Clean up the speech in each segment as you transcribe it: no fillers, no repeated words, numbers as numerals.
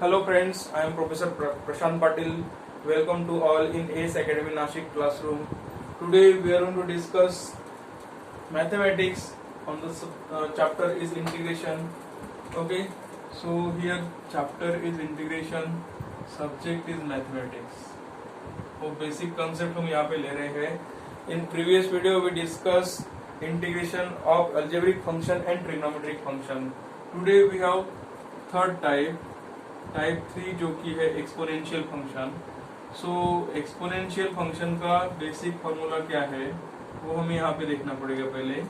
Hello friends, I am Professor Prashant Patil. Welcome to all in ACE Academy Nashik classroom. Today we are going to discuss mathematics. On the chapter is integration. Okay, so here chapter is integration, subject is mathematics. वो basic concept हम यहाँ पे ले रहे हैं. In previous video we discussed integration of algebraic function and trigonometric function. Today we have third type 3 जो कि है exponential function. So exponential function का बेसिक फॉर्मूला क्या है वो हमें यहाँ पे देखना पड़ेगा पहले.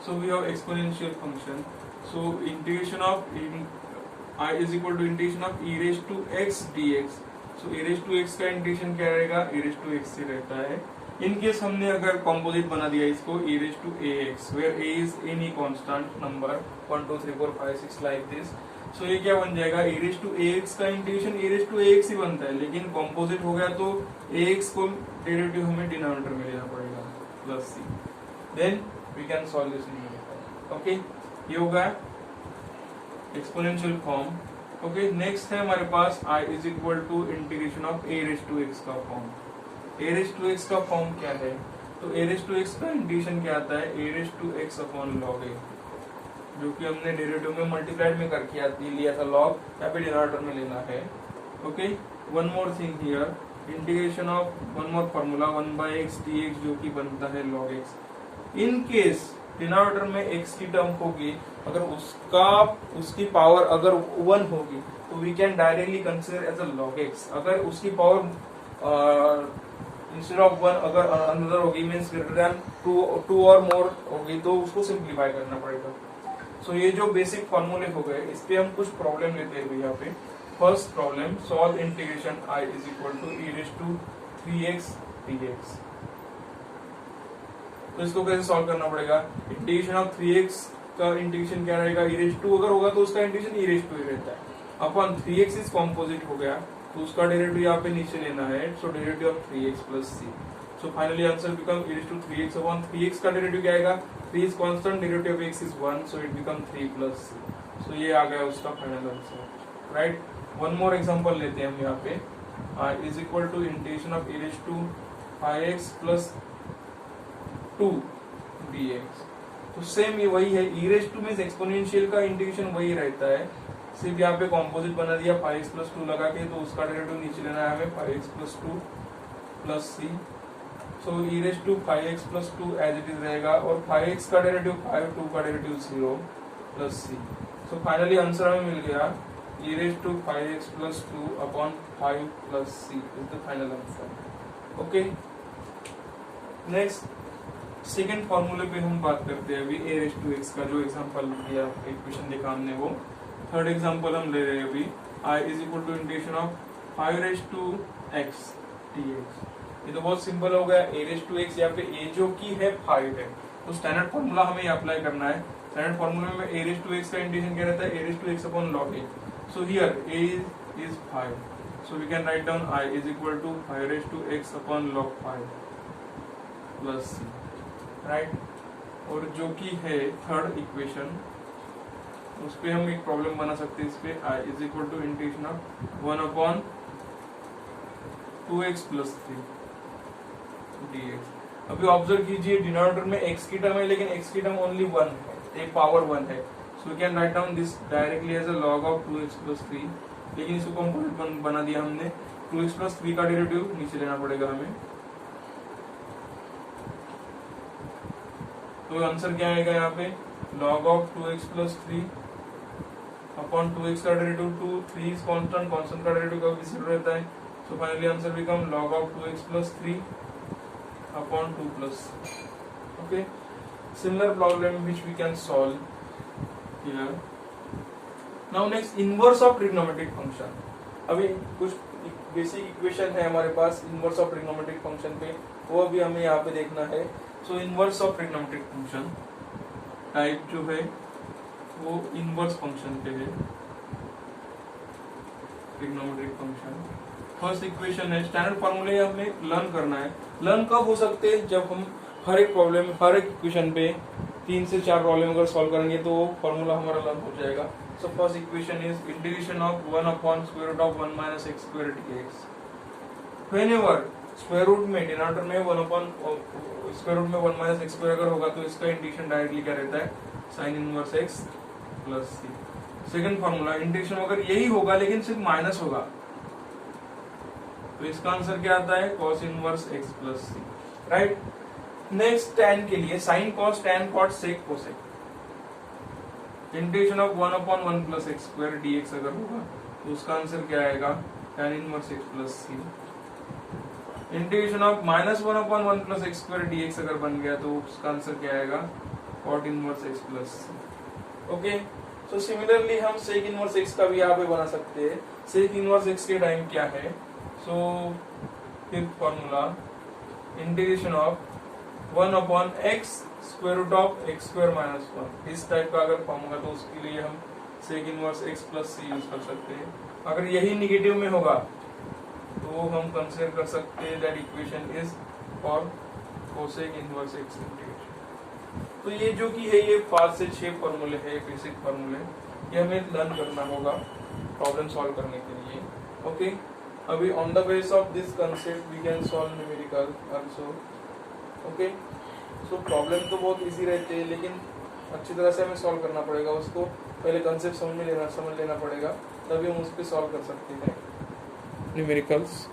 So we have exponential function. So integration of I is equal to integration of e raise to x dx. So e raise to x का इंटीग्रेशन क्या रहेगा, e रेज टू x से रहता है. इन केस हमने अगर composite बना दिया इसको e raise to ax where a is any constant number 1 2 3 4 5 6 like this. So ये क्या बन जाएगा, e रेज टू ax का integration e raise to ax ही बनता है, लेकिन कॉम्पोजिट हो गया तो ax को डेरिवेटिव हमें डिनोमिनेटर में लेना पड़ेगा plus c. Then we can solve this numerical. Okay, ये होगा एक्सपोनेंशियल फॉर्म. ओके, नेक्स्ट है हमारे पास i is equal to integration of a raise to x का form. a raise to x का फॉर्म क्या है, तो a रेज टू x का इंटीग्रेशन क्या आता है, a raise to x upon log a, जो कि हमने डेरिवेटिव में मल्टीप्लाइड में करके लिया था log, यहाँ पे डिनोमिनेटर में लेना है. Okay, one more thing here, integration of one more formula 1/x dx जो कि बनता है log x. In case denominator में x की टर्म होगी, अगर उसकी पावर अगर 1 होगी तो we can directly consider as a log x. अगर उसकी पावर इंस्टेड ऑफ 1 अगर अनदर होगी मींस ग्रेटर देन 2 और मोर होगी तो उसको सिंप्लीफाई करना पड़ेगा. सो ये जो बेसिक फॉर्मूले हो गए, इस पे हम कुछ प्रॉब्लम लेते हैं यहाँ पे. First problem, solve integration i is equal to e raise to 3x dx. तो इसको कैसे सॉल्व करना पड़ेगा, इंटीग्रेशन ऑफ 3x का इंटीग्रेशन क्या रहेगा, e रेज टू अगर होगा तो उसका इंटीग्रेशन e रेज टू ही रहता है. अपन 3x इज कॉम्पोजिट हो गया तो उसका डेरिवेटिव यहाँ पे नीचे लेना है. So derivative of 3x plus c. So finally answer become e raise to 3x upon 3x का डेरिवेटिव क्या आएगा, 3 is constant, derivative of x is 1, so it become 3 plus c. So ये आ गया उसका final answer. Right, one more example लेते हैं हम यहाँ पे. i is equal to integration of e raise to 5x plus 2 dx. तो सेम ये वही है, e raise to means exponential का इंटीग्रेशन वही रहता है, सिर्फ यहाँ पे कॉम्पोजिट बना दिया 5x प्लस 2 लगा के, तो उसका डेरिवेटिव नीचे लेना है हमें 5x plus 2 plus c. So e raise to 5x plus 2 as it is रहेगा, और 5x का डेरिवेटिव 5, 2 का derivative 0 plus c. So finally answer हमें मिल गया e raise to 5x plus 2 upon 5 plus c is the final answer. Okay, next second फॉर्मूले पे हम बात करते हैं अभी a रेज टू x का, जो एग्जांपल दिया इक्वेशन देखा हमने वो. थर्ड एग्जांपल हम ले रहे हैं अभी, i is equal to integration of 5 raise to x dx. ये तो बहुत सिंपल हो गया, a रेज टू x, यहाँ पे a जो की है 5 है, तो स्टैंडर्ड फॉर्मूला हमें अप्लाई करना है. स्टैंडर्ड फॉर्मूला में a रेज टू x का इंटीग्रेशन क्या रहता है, a raise to x upon log a. So here a is 5, so we can write down i is equal to 5 raise to x upon log 5 plus c. Right, और जो की है third equation, उस पे हम एक प्रॉब्लम बना सकते हैं. इस पे i is equal to integration of 1 upon 2x plus 3 dx. अभी ऑब्जर्व कीजिए, डिनोमिनेटर में x की टर्म है, लेकिन x की टर्म ओनली 1 है, एक पावर 1 है. So we can write down this directly as a log of 2x plus 3, लेकिन इसको कॉम्पोनेंट बना दिया हमने. 2x प्लस 3 का डेरिवेटिव नीचे लेना पड़ेगा हमें. तो आंसर क्या आएगा यहाँ पे, log of 2x plus 3 upon 2x का डेरिवेटिव 2, 3 इज कांस्टेंट, कांस्टेंट का डेरिवेटिव कभी 0 रहता है. So finally answer become log of 2x plus 3 upon 2 plus. Okay, similar problem which we can solve here. Now next, inverse of trigonometric function. अभी कुछ basic equation है हमारे पास inverse of trigonometric function पे, वो अभी हमें यहाँ पे देखना है. So inverse of trigonometric function type जो है वो इनवर्स फंक्शन पे है. ट्रिग्नोमेट्रिक फंक्शन फर्स्ट इक्वेशन है. स्टैंडर्ड फॉर्मूले हमें लर्न करना है. लर्न कब हो सकते हैं, जब हम हर एक प्रॉब्लम, हर एक इक्वेशन पे 3 से 4 प्रॉब्लम अगर सॉल्व करेंगे तो फॉर्मूला हमारा लर्न हो जाएगा. So first equation is integration of 1 upon square root of 1 minus x square dx. Whenever square root में डिनोमिनेटर में 1 upon स्क्वायर रूट में 1 minus x square अगर होगा तो इसका इंटीग्रेशन डायरेक्टली क्या रहता है, sin inverse x plus c. Second formula integration अगर यही होगा लेकिन सिर्फ माइनस होगा तो इसका आंसर क्या आता है, cos inverse x plus c. Right. Next tan के लिए sin cos tan cot sec cosec. Integration of 1 upon 1 plus x square dx अगर होगा तो उसका आंसर क्या आएगा, tan inverse x plus c. Integration of -1 upon 1 plus x square dx अगर बन गया तो उसका आंसर क्या आएगा, cot inverse x plus c. Okay. So similarly हम sec इनवर्स x का भी यहाँ पे बना सकते हैं. sec इनवर्स x के टाइम क्या है, so fifth formula integration of 1 upon x square root of x square minus 1. इस टाइप का अगर फॉर्म होगा तो उसके लिए हम sec inverse x plus c use कर सकते हैं. अगर यही निगेटिव में होगा तो हम कंसीडर कर सकते हैं that equation is for cosec inverse x integration. तो ये जो कि है ये 5 से 6 फॉर्मूले है, बेसिक फॉर्मूले, ये हमें लर्न करना होगा प्रॉब्लम सॉल्व करने के लिए. ओके. अभी on the base of this concept we can solve numerical also. Okay. So problem तो बहुत इजी रहते हैं लेकिन अच्छी तरह से हमें सॉल्व करना पड़ेगा. उसको पहले कंसेप्ट समझ लेना पड़ेगा, तभी हम उस पर सॉल्व कर सकते हैं न्यूमेरिकल्स.